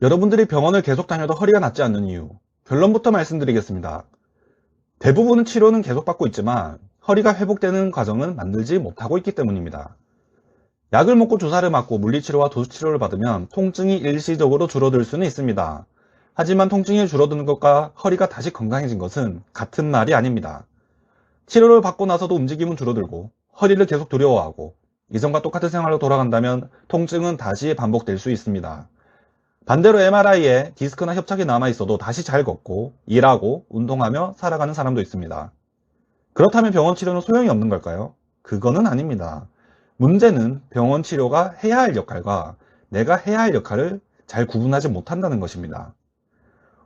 여러분들이 병원을 계속 다녀도 허리가 낫지 않는 이유, 결론부터 말씀드리겠습니다. 대부분은 치료는 계속 받고 있지만 허리가 회복되는 과정은 만들지 못하고 있기 때문입니다. 약을 먹고 주사를 맞고 물리치료와 도수치료를 받으면 통증이 일시적으로 줄어들 수는 있습니다. 하지만 통증이 줄어드는 것과 허리가 다시 건강해진 것은 같은 말이 아닙니다. 치료를 받고 나서도 움직임은 줄어들고 허리를 계속 두려워하고 이전과 똑같은 생활로 돌아간다면 통증은 다시 반복될 수 있습니다. 반대로 MRI에 디스크나 협착이 남아있어도 다시 잘 걷고 일하고 운동하며 살아가는 사람도 있습니다. 그렇다면 병원 치료는 소용이 없는 걸까요? 그거는 아닙니다. 문제는 병원 치료가 해야 할 역할과 내가 해야 할 역할을 잘 구분하지 못한다는 것입니다.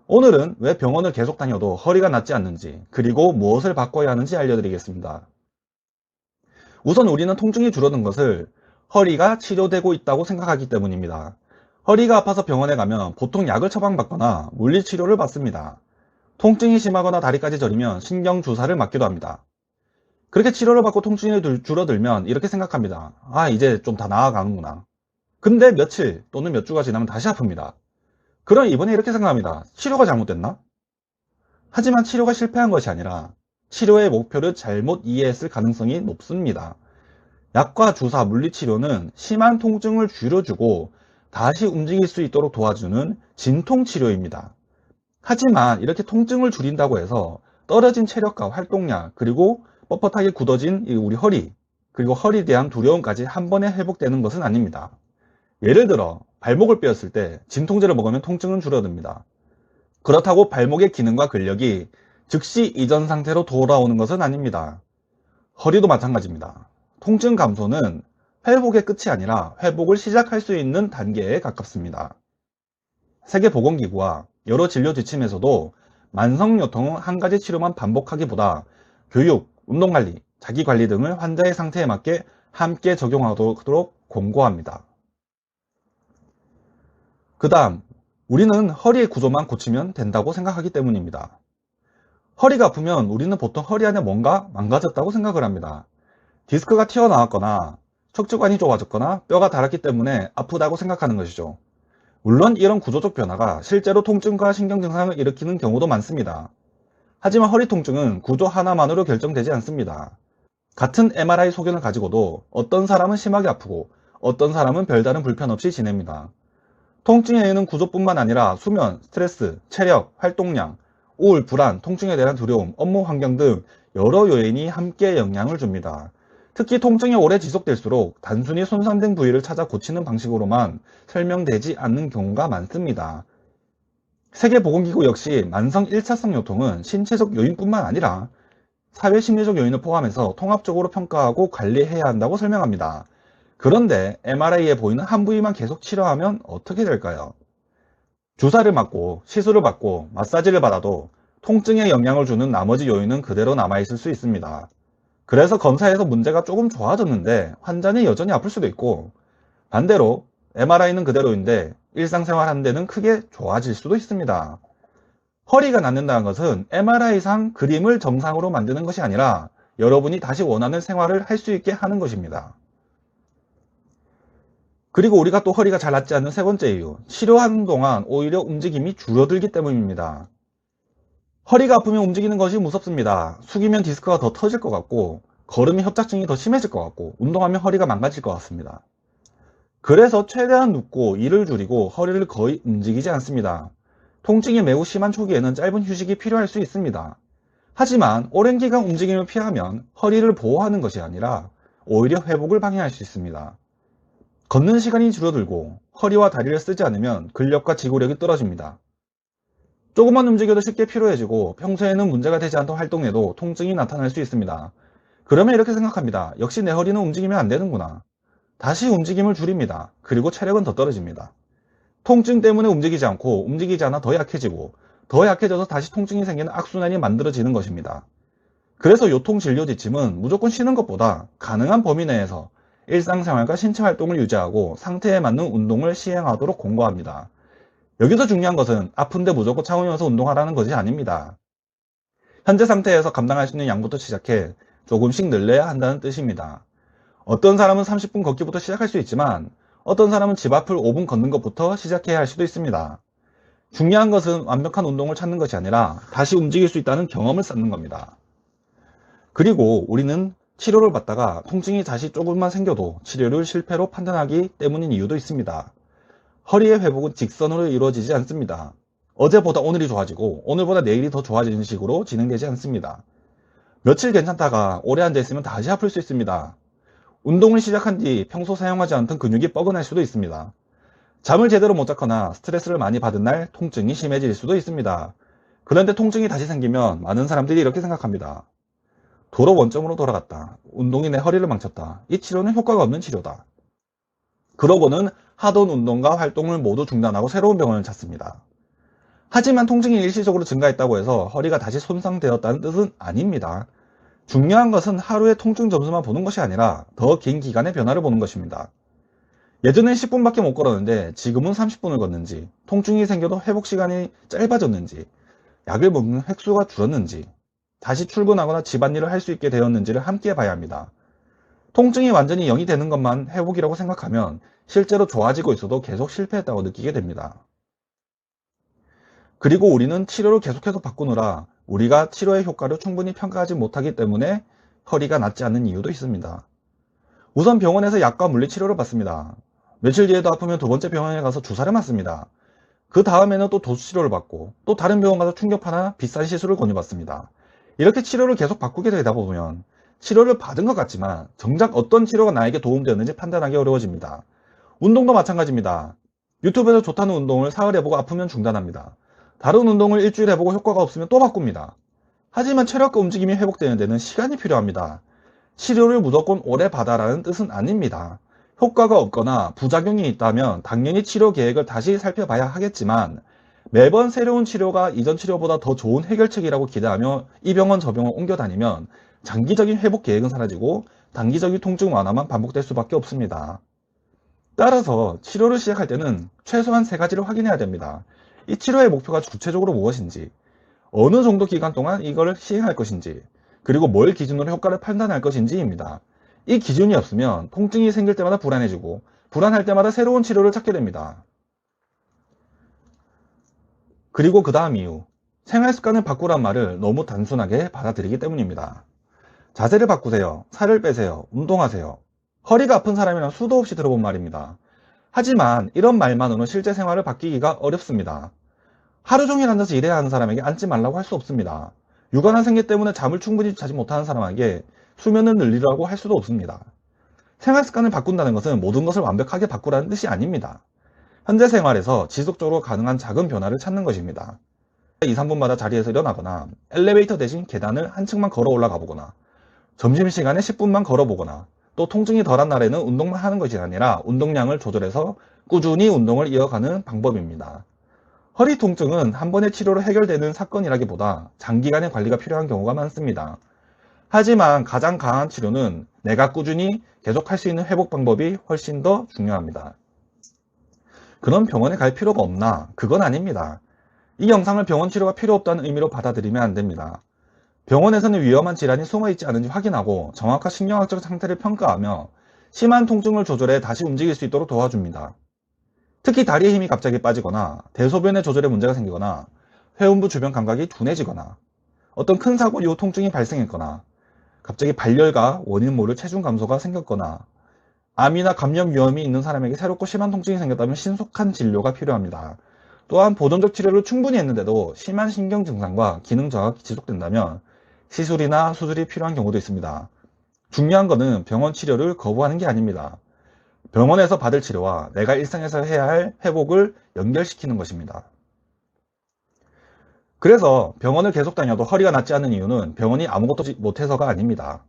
오늘은 왜 병원을 계속 다녀도 허리가 낫지 않는지, 그리고 무엇을 바꿔야 하는지 알려드리겠습니다. 우선 우리는 통증이 줄어든 것을 허리가 치료되고 있다고 생각하기 때문입니다. 허리가 아파서 병원에 가면 보통 약을 처방받거나 물리치료를 받습니다. 통증이 심하거나 다리까지 저리면 신경주사를 맞기도 합니다. 그렇게 치료를 받고 통증이 줄어들면 이렇게 생각합니다. 아, 이제 좀 다 나아가는구나. 근데 며칠 또는 몇 주가 지나면 다시 아픕니다. 그럼 이번에 이렇게 생각합니다. 치료가 잘못됐나? 하지만 치료가 실패한 것이 아니라 치료의 목표를 잘못 이해했을 가능성이 높습니다. 약과 주사, 물리치료는 심한 통증을 줄여주고 다시 움직일 수 있도록 도와주는 진통치료입니다. 하지만 이렇게 통증을 줄인다고 해서 떨어진 체력과 활동량, 그리고 뻣뻣하게 굳어진 우리 허리, 그리고 허리에 대한 두려움까지 한 번에 회복되는 것은 아닙니다. 예를 들어 발목을 뼈었을 때 진통제를 먹으면 통증은 줄어듭니다. 그렇다고 발목의 기능과 근력이 즉시 이전 상태로 돌아오는 것은 아닙니다. 허리도 마찬가지입니다. 통증 감소는 회복의 끝이 아니라 회복을 시작할 수 있는 단계에 가깝습니다. 세계보건기구와 여러 진료 지침에서도 만성요통은 한 가지 치료만 반복하기보다 교육, 운동관리, 자기관리 등을 환자의 상태에 맞게 함께 적용하도록 권고합니다. 그 다음, 우리는 허리의 구조만 고치면 된다고 생각하기 때문입니다. 허리가 아프면 우리는 보통 허리 안에 뭔가 망가졌다고 생각을 합니다. 디스크가 튀어나왔거나 척추관이 좁아졌거나 뼈가 닳았기 때문에 아프다고 생각하는 것이죠. 물론 이런 구조적 변화가 실제로 통증과 신경 증상을 일으키는 경우도 많습니다. 하지만 허리 통증은 구조 하나만으로 결정되지 않습니다. 같은 MRI 소견을 가지고도 어떤 사람은 심하게 아프고 어떤 사람은 별다른 불편 없이 지냅니다. 통증에는 구조뿐만 아니라 수면, 스트레스, 체력, 활동량, 우울, 불안, 통증에 대한 두려움, 업무 환경 등 여러 요인이 함께 영향을 줍니다. 특히 통증이 오래 지속될수록 단순히 손상된 부위를 찾아 고치는 방식으로만 설명되지 않는 경우가 많습니다. 세계보건기구 역시 만성 1차성 요통은 신체적 요인뿐만 아니라 사회심리적 요인을 포함해서 통합적으로 평가하고 관리해야 한다고 설명합니다. 그런데 MRI에 보이는 한 부위만 계속 치료하면 어떻게 될까요? 주사를 맞고 시술을 받고 마사지를 받아도 통증에 영향을 주는 나머지 요인은 그대로 남아있을 수 있습니다. 그래서 검사에서 문제가 조금 좋아졌는데 환자는 여전히 아플 수도 있고, 반대로 MRI는 그대로인데 일상생활 하는 데는 크게 좋아질 수도 있습니다. 허리가 낫는다는 것은 MRI상 그림을 정상으로 만드는 것이 아니라 여러분이 다시 원하는 생활을 할 수 있게 하는 것입니다. 그리고 우리가 또 허리가 잘 낫지 않는 세 번째 이유, 치료하는 동안 오히려 움직임이 줄어들기 때문입니다. 허리가 아프면 움직이는 것이 무섭습니다. 숙이면 디스크가 더 터질 것 같고, 걸으면 협착증이 더 심해질 것 같고, 운동하면 허리가 망가질 것 같습니다. 그래서 최대한 눕고 일을 줄이고 허리를 거의 움직이지 않습니다. 통증이 매우 심한 초기에는 짧은 휴식이 필요할 수 있습니다. 하지만 오랜 기간 움직임을 피하면 허리를 보호하는 것이 아니라 오히려 회복을 방해할 수 있습니다. 걷는 시간이 줄어들고 허리와 다리를 쓰지 않으면 근력과 지구력이 떨어집니다. 조금만 움직여도 쉽게 피로해지고 평소에는 문제가 되지 않던 활동에도 통증이 나타날 수 있습니다. 그러면 이렇게 생각합니다. 역시 내 허리는 움직이면 안 되는구나. 다시 움직임을 줄입니다. 그리고 체력은 더 떨어집니다. 통증 때문에 움직이지 않고 움직이지 않아 더 약해지고 더 약해져서 다시 통증이 생기는 악순환이 만들어지는 것입니다. 그래서 요통진료 지침은 무조건 쉬는 것보다 가능한 범위 내에서 일상생활과 신체 활동을 유지하고 상태에 맞는 운동을 시행하도록 권고합니다. 여기서 중요한 것은 아픈데 무조건 참으면서 운동하라는 것이 아닙니다. 현재 상태에서 감당할 수 있는 양부터 시작해 조금씩 늘려야 한다는 뜻입니다. 어떤 사람은 30분 걷기부터 시작할 수 있지만 어떤 사람은 집 앞을 5분 걷는 것부터 시작해야 할 수도 있습니다. 중요한 것은 완벽한 운동을 찾는 것이 아니라 다시 움직일 수 있다는 경험을 쌓는 겁니다. 그리고 우리는 치료를 받다가 통증이 다시 조금만 생겨도 치료를 실패로 판단하기 때문인 이유도 있습니다. 허리의 회복은 직선으로 이루어지지 않습니다. 어제보다 오늘이 좋아지고 오늘보다 내일이 더 좋아지는 식으로 진행되지 않습니다. 며칠 괜찮다가 오래 앉아있으면 다시 아플 수 있습니다. 운동을 시작한 뒤 평소 사용하지 않던 근육이 뻐근할 수도 있습니다. 잠을 제대로 못 잤거나 스트레스를 많이 받은 날 통증이 심해질 수도 있습니다. 그런데 통증이 다시 생기면 많은 사람들이 이렇게 생각합니다. 도로 원점으로 돌아갔다. 운동이 내 허리를 망쳤다. 이 치료는 효과가 없는 치료다. 그러고는 하던 운동과 활동을 모두 중단하고 새로운 병원을 찾습니다. 하지만 통증이 일시적으로 증가했다고 해서 허리가 다시 손상되었다는 뜻은 아닙니다. 중요한 것은 하루의 통증 점수만 보는 것이 아니라 더 긴 기간의 변화를 보는 것입니다. 예전엔 10분밖에 못 걸었는데 지금은 30분을 걷는지, 통증이 생겨도 회복 시간이 짧아졌는지, 약을 먹는 횟수가 줄었는지, 다시 출근하거나 집안일을 할 수 있게 되었는지를 함께 봐야 합니다. 통증이 완전히 0이 되는 것만 회복이라고 생각하면 실제로 좋아지고 있어도 계속 실패했다고 느끼게 됩니다. 그리고 우리는 치료를 계속해서 바꾸느라 우리가 치료의 효과를 충분히 평가하지 못하기 때문에 허리가 낫지 않는 이유도 있습니다. 우선 병원에서 약과 물리치료를 받습니다. 며칠 뒤에도 아프면 두 번째 병원에 가서 주사를 맞습니다. 그 다음에는 또 도수치료를 받고 또 다른 병원 가서 충격파나 비싼 시술을 권유받습니다. 이렇게 치료를 계속 바꾸게 되다 보면 치료를 받은 것 같지만 정작 어떤 치료가 나에게 도움되었는지 판단하기 어려워집니다. 운동도 마찬가지입니다. 유튜브에서 좋다는 운동을 사흘 해보고 아프면 중단합니다. 다른 운동을 일주일 해보고 효과가 없으면 또 바꿉니다. 하지만 체력과 움직임이 회복되는 데는 시간이 필요합니다. 치료를 무조건 오래 받아라는 뜻은 아닙니다. 효과가 없거나 부작용이 있다면 당연히 치료 계획을 다시 살펴봐야 하겠지만 매번 새로운 치료가 이전 치료보다 더 좋은 해결책이라고 기대하며 이 병원 저 병원 옮겨 다니면 장기적인 회복 계획은 사라지고 단기적인 통증 완화만 반복될 수밖에 없습니다. 따라서 치료를 시작할 때는 최소한 3가지를 확인해야 됩니다. 이 치료의 목표가 구체적으로 무엇인지, 어느 정도 기간 동안 이걸 시행할 것인지, 그리고 뭘 기준으로 효과를 판단할 것인지입니다. 이 기준이 없으면 통증이 생길 때마다 불안해지고 불안할 때마다 새로운 치료를 찾게 됩니다. 그리고 그 다음 이유, 생활습관을 바꾸란 말을 너무 단순하게 받아들이기 때문입니다. 자세를 바꾸세요, 살을 빼세요, 운동하세요. 허리가 아픈 사람이란 수도 없이 들어본 말입니다. 하지만 이런 말만으로는 실제 생활을 바뀌기가 어렵습니다. 하루 종일 앉아서 일해야 하는 사람에게 앉지 말라고 할 수 없습니다. 육아나 생계 때문에 잠을 충분히 자지 못하는 사람에게 수면을 늘리라고 할 수도 없습니다. 생활 습관을 바꾼다는 것은 모든 것을 완벽하게 바꾸라는 뜻이 아닙니다. 현재 생활에서 지속적으로 가능한 작은 변화를 찾는 것입니다. 2, 3분마다 자리에서 일어나거나 엘리베이터 대신 계단을 한 층만 걸어 올라가 보거나 점심시간에 10분만 걸어보거나 또 통증이 덜한 날에는 운동만 하는 것이 아니라 운동량을 조절해서 꾸준히 운동을 이어가는 방법입니다. 허리 통증은 한 번의 치료로 해결되는 사건이라기보다 장기간의 관리가 필요한 경우가 많습니다. 하지만 가장 강한 치료는 내가 꾸준히 계속할 수 있는 회복 방법이 훨씬 더 중요합니다. 그럼 병원에 갈 필요가 없나? 그건 아닙니다. 이 영상을 병원 치료가 필요 없다는 의미로 받아들이면 안 됩니다. 병원에서는 위험한 질환이 숨어있지 않은지 확인하고 정확한 신경학적 상태를 평가하며 심한 통증을 조절해 다시 움직일 수 있도록 도와줍니다. 특히 다리의 힘이 갑자기 빠지거나 대소변의 조절에 문제가 생기거나 회음부 주변 감각이 둔해지거나 어떤 큰 사고 이후 통증이 발생했거나 갑자기 발열과 원인 모를 체중 감소가 생겼거나 암이나 감염 위험이 있는 사람에게 새롭고 심한 통증이 생겼다면 신속한 진료가 필요합니다. 또한 보존적 치료를 충분히 했는데도 심한 신경 증상과 기능 저하가 지속된다면 시술이나 수술이 필요한 경우도 있습니다. 중요한 것은 병원 치료를 거부하는 게 아닙니다. 병원에서 받을 치료와 내가 일상에서 해야 할 회복을 연결시키는 것입니다. 그래서 병원을 계속 다녀도 허리가 낫지 않는 이유는 병원이 아무것도 못해서가 아닙니다.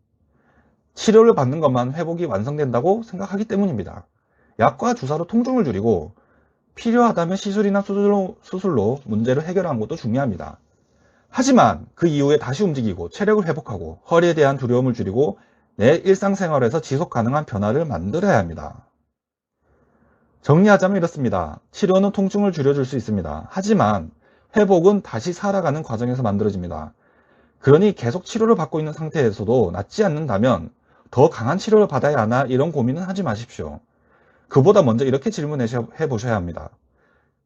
치료를 받는 것만 회복이 완성된다고 생각하기 때문입니다. 약과 주사로 통증을 줄이고 필요하다면 시술이나 수술로 문제를 해결하는 것도 중요합니다. 하지만 그 이후에 다시 움직이고 체력을 회복하고 허리에 대한 두려움을 줄이고 내 일상생활에서 지속 가능한 변화를 만들어야 합니다. 정리하자면 이렇습니다. 치료는 통증을 줄여줄 수 있습니다. 하지만 회복은 다시 살아가는 과정에서 만들어집니다. 그러니 계속 치료를 받고 있는 상태에서도 낫지 않는다면 더 강한 치료를 받아야 하나 이런 고민은 하지 마십시오. 그보다 먼저 이렇게 질문해 보셔야 합니다.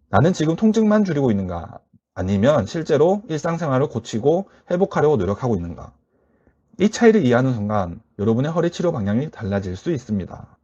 나는 지금 통증만 줄이고 있는가? 아니면 실제로 일상생활을 고치고 회복하려고 노력하고 있는가? 이 차이를 이해하는 순간 여러분의 허리 치료 방향이 달라질 수 있습니다.